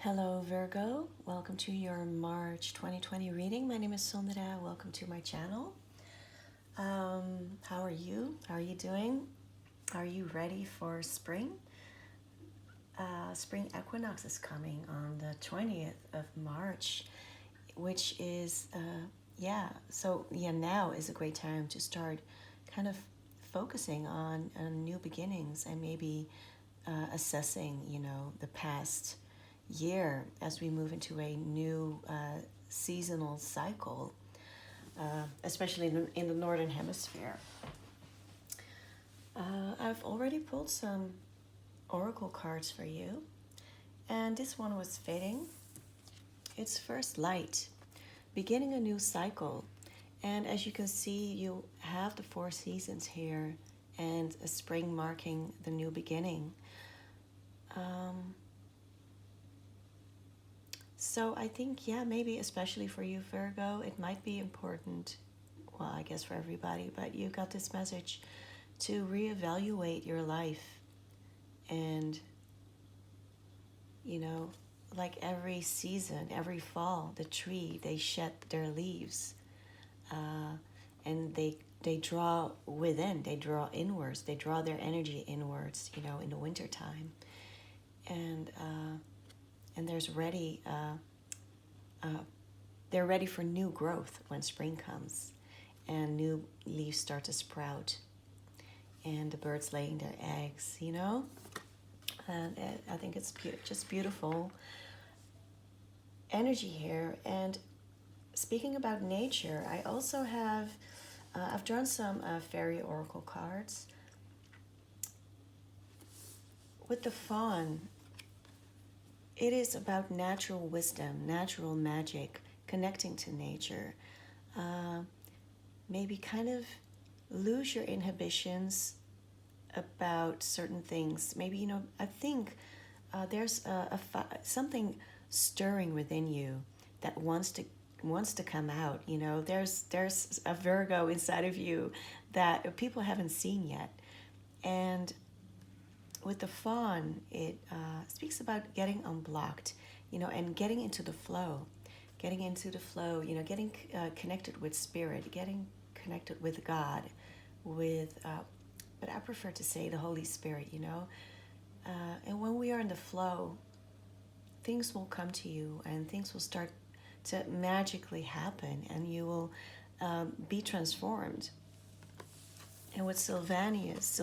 Hello Virgo, welcome to your March 2020 reading. My name is Sondra. Welcome to my channel. How are you? How are you doing? Are you ready for spring? Spring equinox is coming on the 20th of March, which is, now is a great time to start kind of focusing on new beginnings and maybe assessing, the past year as we move into a new seasonal cycle, especially in the Northern Hemisphere. I've already pulled some oracle cards for you, and this one was fitting. It's first light, beginning a new cycle. And as you can see, you have the four seasons here and a spring marking the new beginning. So I think, maybe especially for you, Virgo, it might be important, well, I guess for everybody, but you got this message to reevaluate your life. And, like every season, every fall, the tree, they shed their leaves. And they draw within, they draw inwards, they draw their energy inwards, in the wintertime. And there's ready, they're ready for new growth when spring comes and new leaves start to sprout and the birds laying their eggs, And I think it's just beautiful energy here. And speaking about nature, I also have, I've drawn some fairy oracle cards. With the fawn, it is about natural wisdom, natural magic, connecting to nature. Maybe kind of lose your inhibitions about certain things. Maybe, I think there's something stirring within you that wants to come out. There's a Virgo inside of you that people haven't seen yet. And with the fawn, it speaks about getting unblocked, and getting into the flow, getting connected with spirit, getting connected with God, but I prefer to say the Holy Spirit, and when we are in the flow, things will come to you and things will start to magically happen and you will be transformed. And with Sylvanus,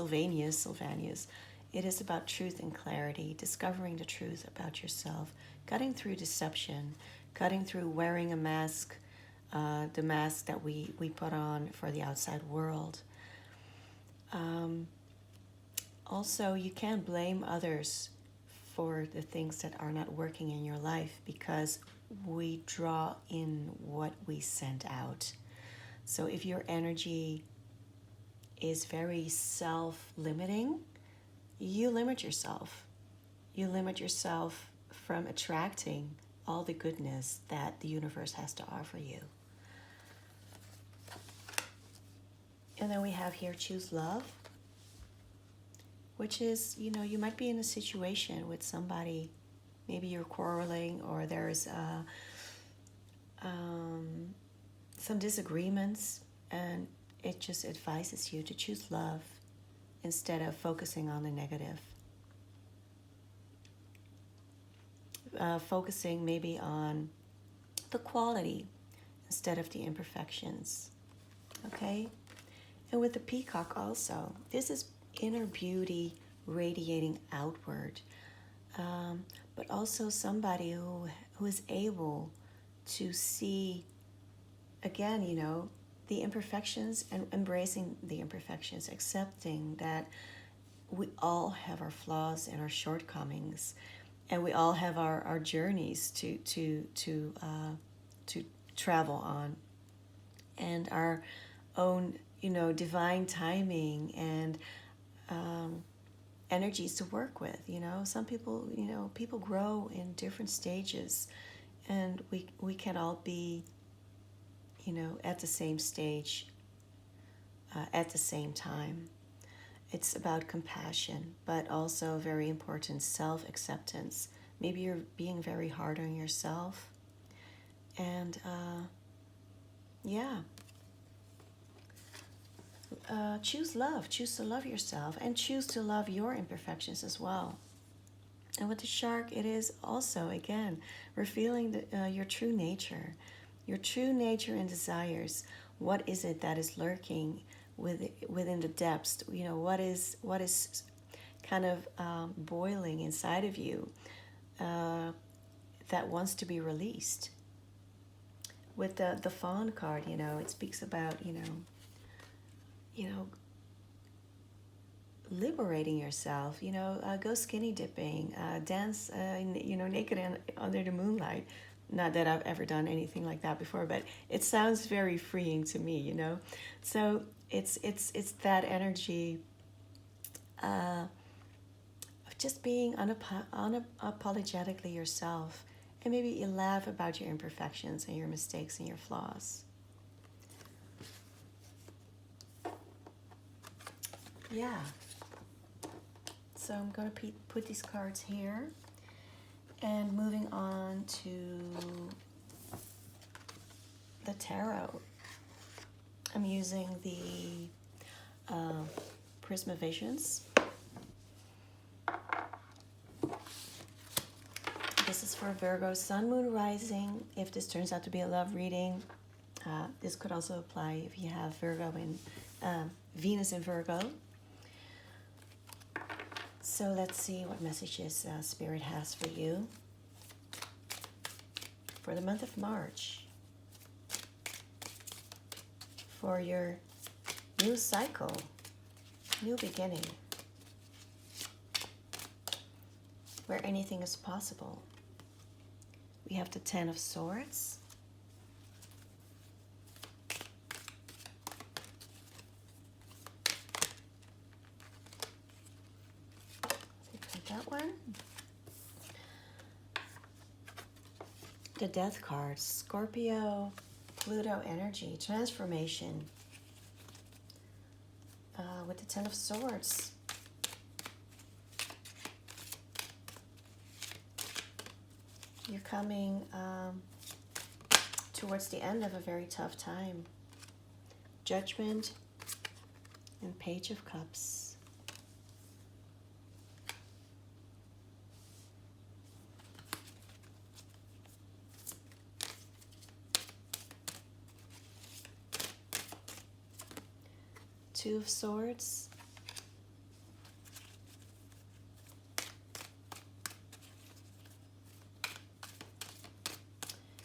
it is about truth and clarity, discovering the truth about yourself, cutting through deception, cutting through wearing a mask, the mask that we put on for the outside world. Also, you can't blame others for the things that are not working in your life because we draw in what we send out. So if your energy is very self-limiting, you limit yourself. You limit yourself from attracting all the goodness that the universe has to offer you. And then we have here choose love, which is, you might be in a situation with somebody, maybe you're quarreling or there's some disagreements, and it just advises you to choose love instead of focusing on the negative. Focusing maybe on the quality instead of the imperfections. Okay? And with the peacock also, this is inner beauty radiating outward. But also somebody who is able to see, again, the imperfections and embracing the imperfections, accepting that we all have our flaws and our shortcomings, and we all have our journeys to travel on, and our own divine timing and energies to work with. Some people people grow in different stages, and we can all be at the same stage at the same time. It's about compassion, but also very important self-acceptance, Maybe you're being very hard on yourself. And yeah, choose love. Choose to love yourself and choose to love your imperfections as well. And with the shark, it is also, again, revealing your true nature. Your true nature and desires. What is it that is lurking within the depths? You know, what is kind of boiling inside of you that wants to be released? With the fawn card, you know, it speaks about, you know, liberating yourself. You know, go skinny dipping, dance, naked under the moonlight. Not that I've ever done anything like that before, but it sounds very freeing to me. You know, so it's that energy of just being unapologetically yourself, and maybe you laugh about your imperfections and your mistakes and your flaws. Yeah. So I'm going to put these cards here. And moving on to the tarot. I'm using the Prisma Visions. This is for Virgo, Sun, Moon, Rising. If this turns out to be a love reading, this could also apply if you have Virgo and Venus in Virgo. So let's see what messages Spirit has for you for the month of March, for your new cycle, new beginning, where anything is possible. We have the Ten of Swords. That one. The Death card, Scorpio, Pluto energy, transformation. With the Ten of Swords. You're coming towards the end of a very tough time. Judgment and Page of Cups. Two of Swords.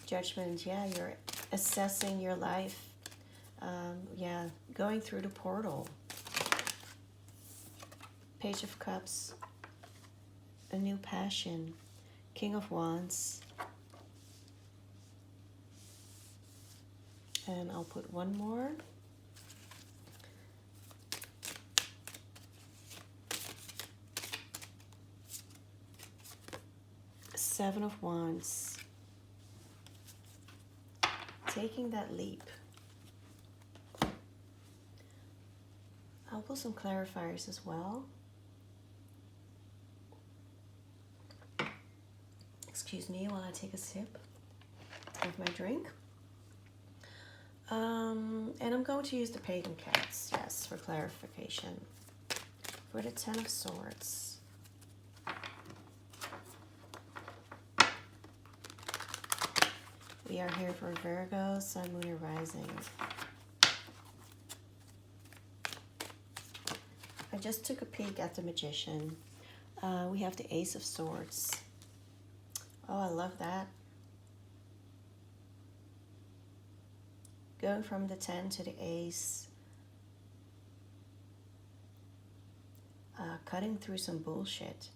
Judgment, yeah, you're assessing your life. Going through the portal. Page of Cups. A new passion. King of Wands. And I'll put one more. Seven of Wands. Taking that leap. I'll put some clarifiers as well. Excuse me while I take a sip of my drink. And I'm going to use the Pagan Cats, yes, for clarification. For the Ten of Swords. We are here for Virgo, Sun, Moon, and Rising. I just took a peek at the Magician. We have the Ace of Swords. Oh, I love that. Going from the 10 to the Ace. Cutting through some bullshit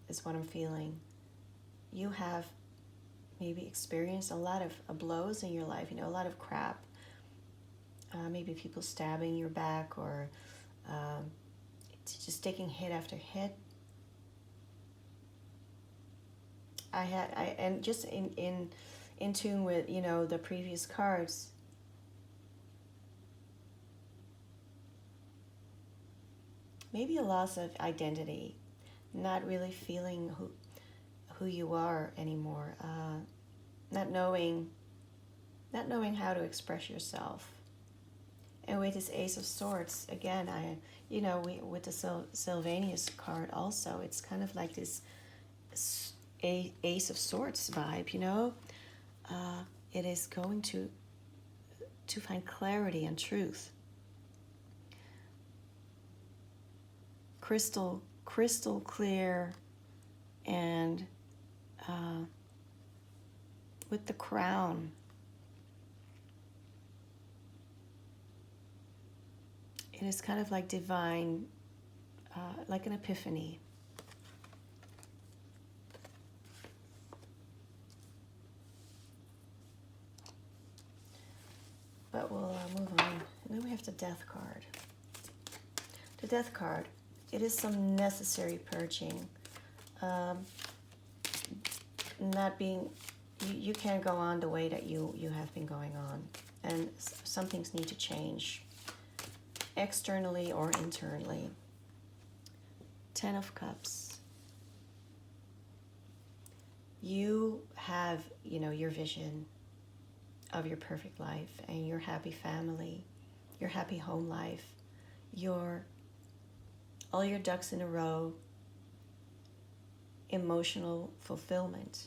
is what I'm feeling. You have maybe experienced a lot of blows in your life, a lot of crap. Maybe people stabbing your back, or just taking hit after hit. And just in tune with, the previous cards. Maybe a loss of identity, not really feeling who you are anymore. Not knowing how to express yourself. And with this Ace of Swords, again, with the Sylvanus card also, it's kind of like this Ace of Swords vibe, it is going to find clarity and truth. Crystal clear, and with the crown, it is kind of like divine, like an epiphany. But we'll move on. And then we have the Death card. The Death card, it is some necessary purging. Not being, you can't go on the way that you have been going on. And some things need to change, externally or internally. Ten of Cups. You have, your vision of your perfect life and your happy family, your happy home life, all your ducks in a row, emotional fulfillment.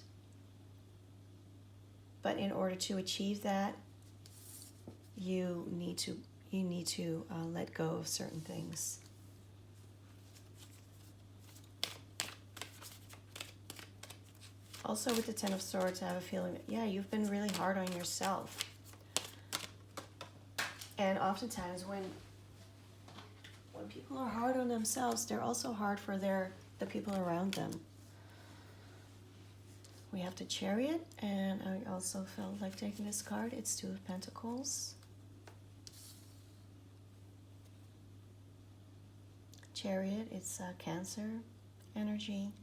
But in order to achieve that, you need to let go of certain things. Also with the Ten of Swords, I have a feeling that, you've been really hard on yourself. And oftentimes when people are hard on themselves, they're also hard for the people around them. We have the Chariot, and I also felt like taking this card. It's Two of Pentacles. Chariot, it's Cancer energy.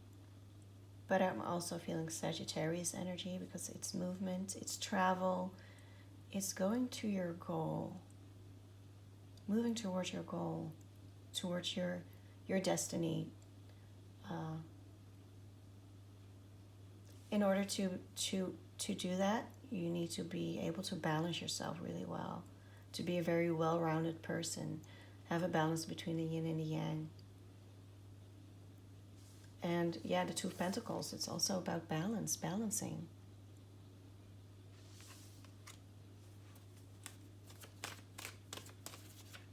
But I'm also feeling Sagittarius energy because it's movement, it's travel, it's going to your goal, moving towards your goal, towards your destiny. In order to do that, you need to be able to balance yourself really well, to be a very well-rounded person, have a balance between the yin and the yang. And the Two of Pentacles, it's also about balancing.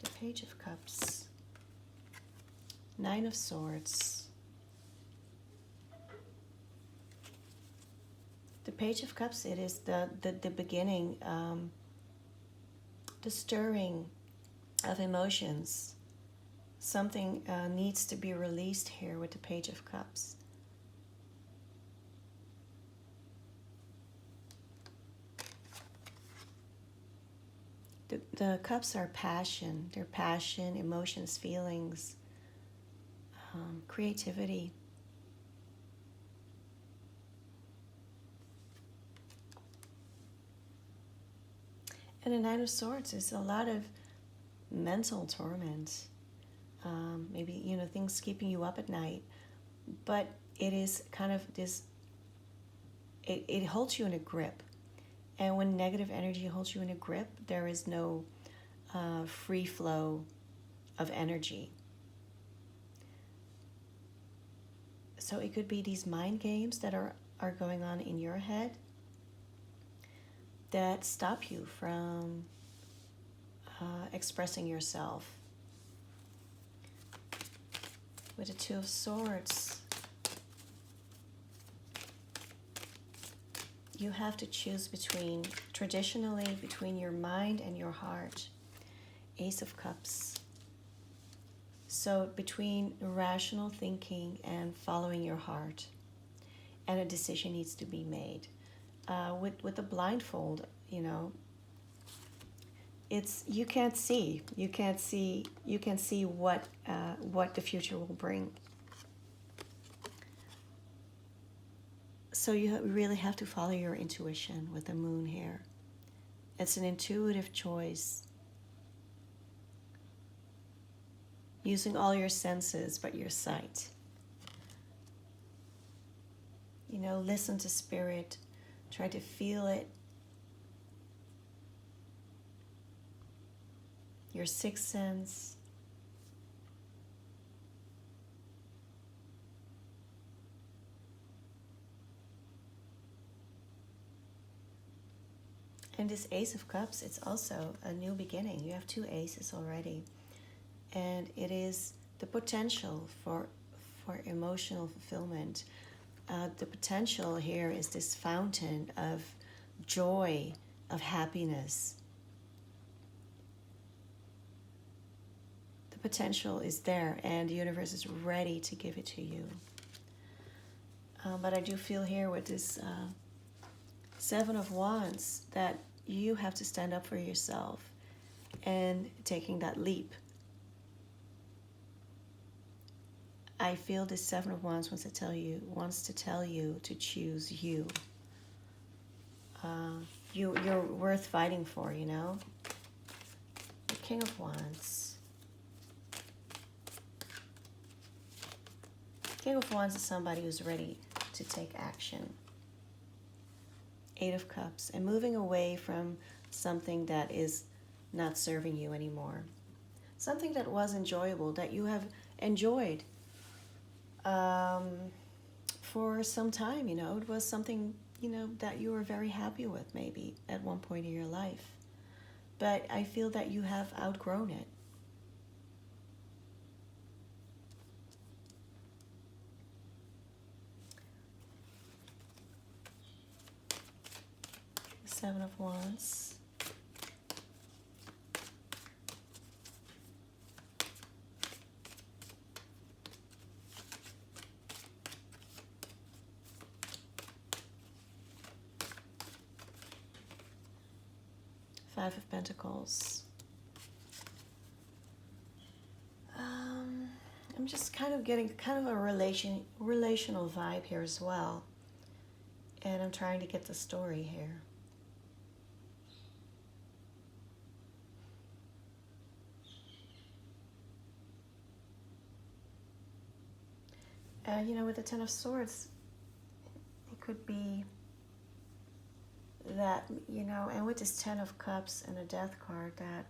The Page of Cups. Nine of Swords. The Page of Cups, it is the beginning, the stirring of emotions. Something needs to be released here with the Page of Cups. The cups are passion. They're passion, emotions, feelings, creativity. And the Nine of Swords is a lot of mental torment. Maybe, things keeping you up at night. But it is kind of this, it holds you in a grip. And when negative energy holds you in a grip, there is no free flow of energy. So it could be these mind games that are going on in your head that stop you from expressing yourself. With the Two of Swords, you have to choose traditionally between your mind and your heart. Ace of Cups. So between rational thinking and following your heart, and a decision needs to be made. With the blindfold, it's you can see what the future will bring. So you really have to follow your intuition with the moon here. It's an intuitive choice. Using all your senses but your sight. listen to spirit, try to feel it, your sixth sense. And this Ace of Cups, it's also a new beginning. You have two aces already. And it is the potential for emotional fulfillment. The potential here is this fountain of joy, of happiness. The potential is there, and the universe is ready to give it to you. But I do feel here with this Seven of Wands that you have to stand up for yourself and taking that leap. I feel this Seven of Wands wants to tell you to choose you. You're worth fighting for, The King of Wands. King of Wands is somebody who's ready to take action. Eight of Cups, and moving away from something that is not serving you anymore. Something that was enjoyable, that you have enjoyed for some time, It was something, that you were very happy with maybe at one point in your life. But I feel that you have outgrown it. Seven of Wands. Five of Pentacles. I'm just kind of getting a relational vibe here as well. And I'm trying to get the story here. With the Ten of Swords, it could be that, and with this Ten of Cups and a Death card, that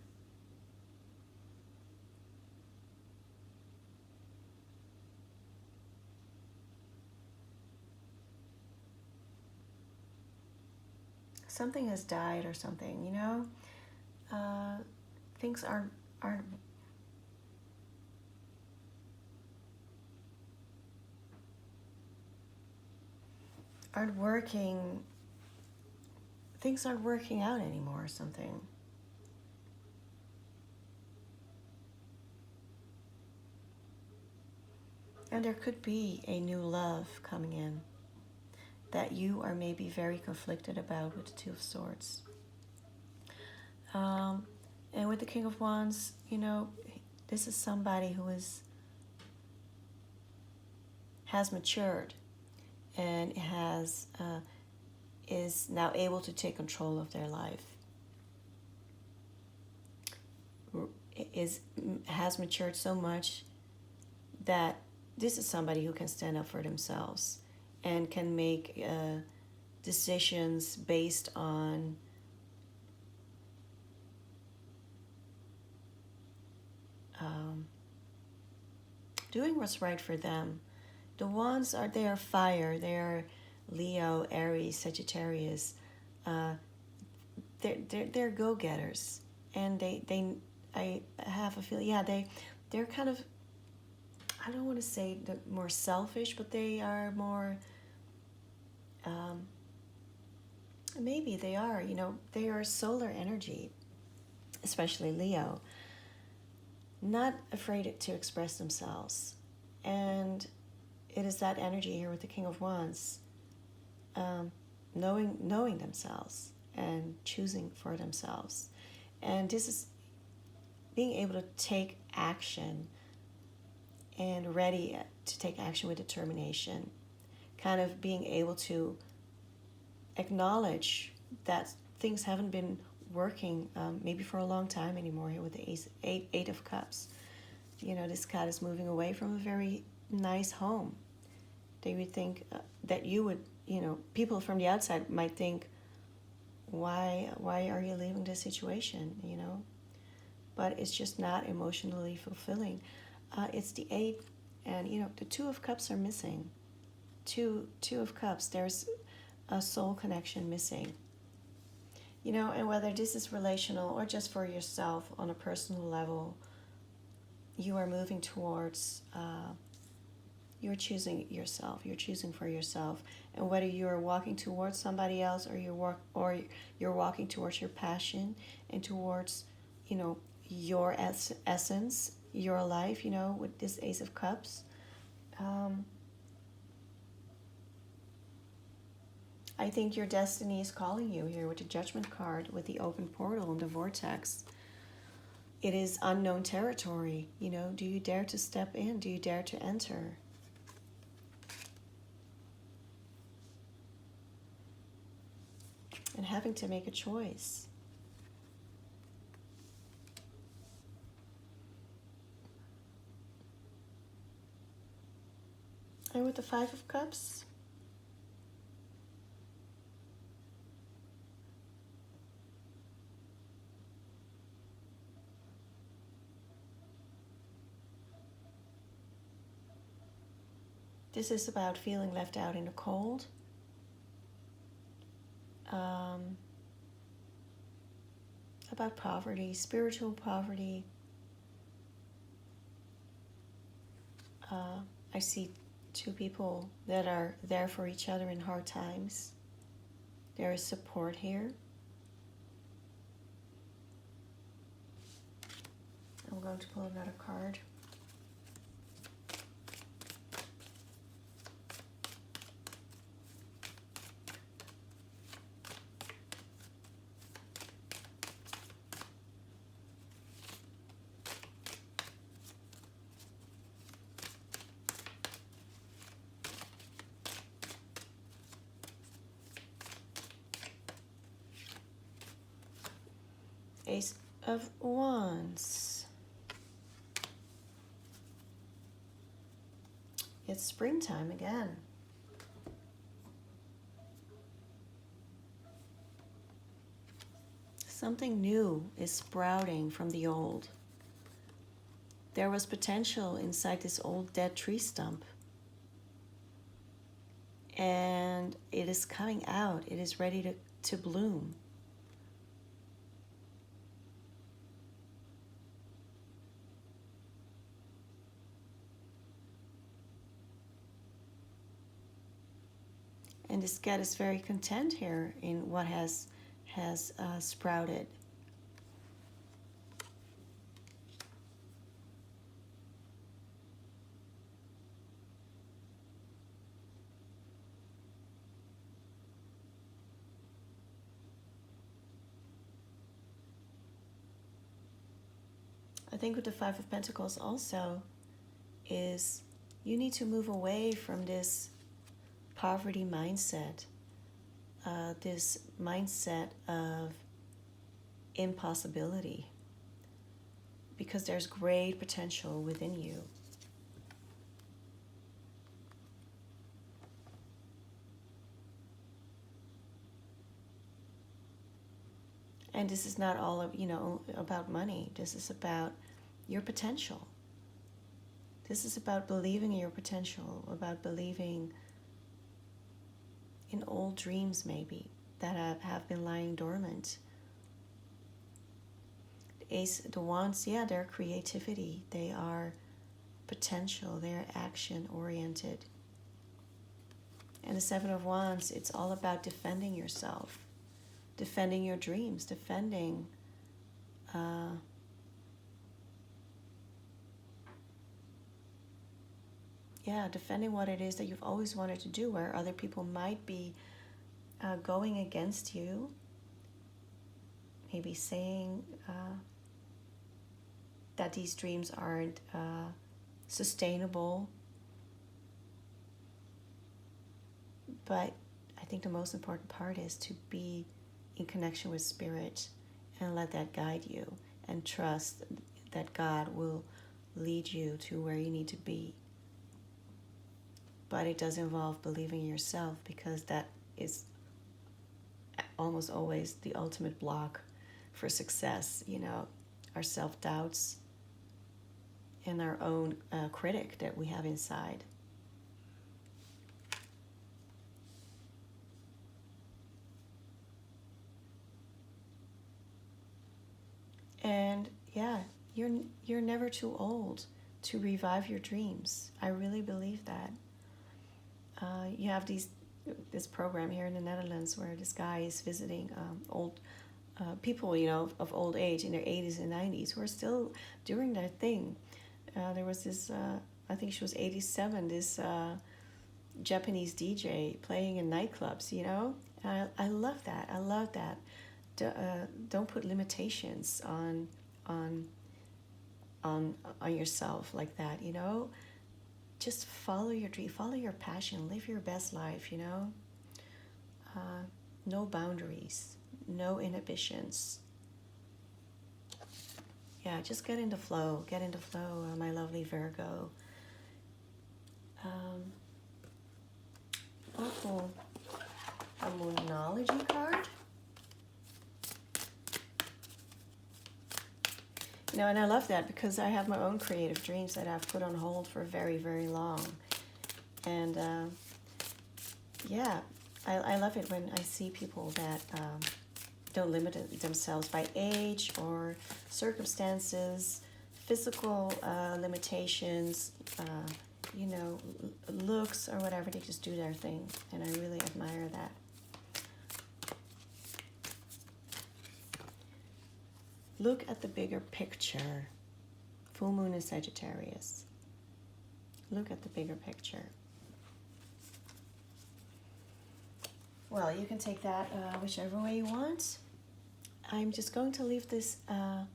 something has died or something, things aren't working. Things aren't working out anymore or something. And there could be a new love coming in that you are maybe very conflicted about with the Two of Swords. And with the King of Wands, this is somebody who has matured and is now able to take control of their life. Has matured so much that this is somebody who can stand up for themselves and can make decisions based on doing what's right for them. The Wands they are fire. They are Leo, Aries, Sagittarius. They're go-getters, and I have a feeling, they're kind of, I don't want to say more selfish, but they are more, maybe they are, they are solar energy, especially Leo, not afraid to express themselves. And it is that energy here with the King of Wands, knowing themselves and choosing for themselves. And this is being able to take action and ready to take action with determination. Kind of being able to acknowledge that things haven't been working maybe for a long time anymore here with the Eight of Cups. This cat is moving away from a very nice home. They would think that you would, people from the outside might think, why are you leaving this situation, But it's just not emotionally fulfilling. It's the 8, and, the 2 of Cups are missing. Two of Cups, there's a soul connection missing. And whether this is relational or just for yourself on a personal level, you are moving towards, you're choosing yourself. You're choosing for yourself. And whether you're walking towards somebody else or you're walking towards your passion and towards, your essence, your life, with this Ace of Cups, I think your destiny is calling you here with the Judgment card, with the open portal and the vortex. It is unknown territory. Do you dare to step in? Do you dare to enter? And having to make a choice. And with the 5 of Cups, this is about feeling left out in the cold. About poverty, spiritual poverty. I see 2 people that are there for each other in hard times. There is support here. I'm going to pull another card. Ace of Wands. It's springtime again. Something new is sprouting from the old. There was potential inside this old dead tree stump. And it is coming out. It is ready to bloom. And this cat is very content here in what has sprouted. I think with the 5 of Pentacles also is you need to move away from this poverty mindset, this mindset of impossibility, because there's great potential within you. And this is not all of, about money. This is about your potential. This is about believing in your potential, about believing in old dreams maybe that have been lying dormant. The Wands, they're creativity. They are potential. They're action oriented. And the 7 of Wands, it's all about defending yourself, defending your dreams, defending defending what it is that you've always wanted to do, where other people might be going against you, maybe saying that these dreams aren't sustainable. But I think the most important part is to be in connection with Spirit and let that guide you, and trust that God will lead you to where you need to be. but it does involve believing in yourself, because that is almost always the ultimate block for success. You know, our self-doubts and our own critic that we have inside. And yeah, you're never too old to revive your dreams. I really believe that. You have this program here in the Netherlands where this guy is visiting old people, you know, of old age in their 80s and 90s who are still doing their thing. There was this, I think she was 87, this Japanese DJ playing in nightclubs, you know. I love that. I love that. Don't put limitations on on yourself like that, you know. Just follow your dream, follow your passion, live your best life, you know. No boundaries, no inhibitions. Yeah, just get into flow, my lovely Virgo. Oh, a Moonology card. You know, and I love that because I have my own creative dreams that I've put on hold for very, very long. And yeah, I love it when I see people that don't limit themselves by age or circumstances, physical limitations, you know, looks or whatever. They just do their thing. And I really admire that. Look at the bigger picture. Full moon in Sagittarius. Look at the bigger picture. Well, you can take that whichever way you want. I'm just going to leave this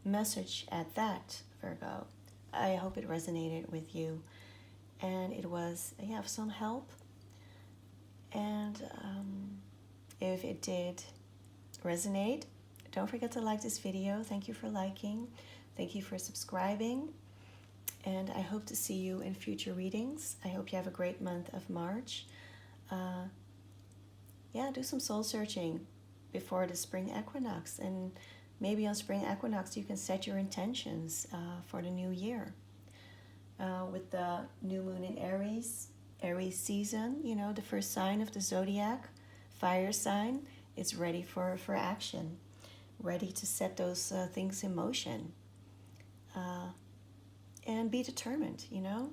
message at that, Virgo. I hope it resonated with you. And it was, you have some help. And if it did resonate, don't forget to like this video. Thank you for liking. Thank you for subscribing. And I hope to see you in future readings. I hope you have a great month of March. Yeah, do some soul searching before the spring equinox. And maybe on spring equinox, you can set your intentions for the new year. With the new moon in Aries season, you know, the first sign of the zodiac, fire sign, it's ready for action. Ready to set those things in motion. And be determined, you know.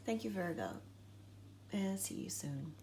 Thank you, Virgo. And see you soon.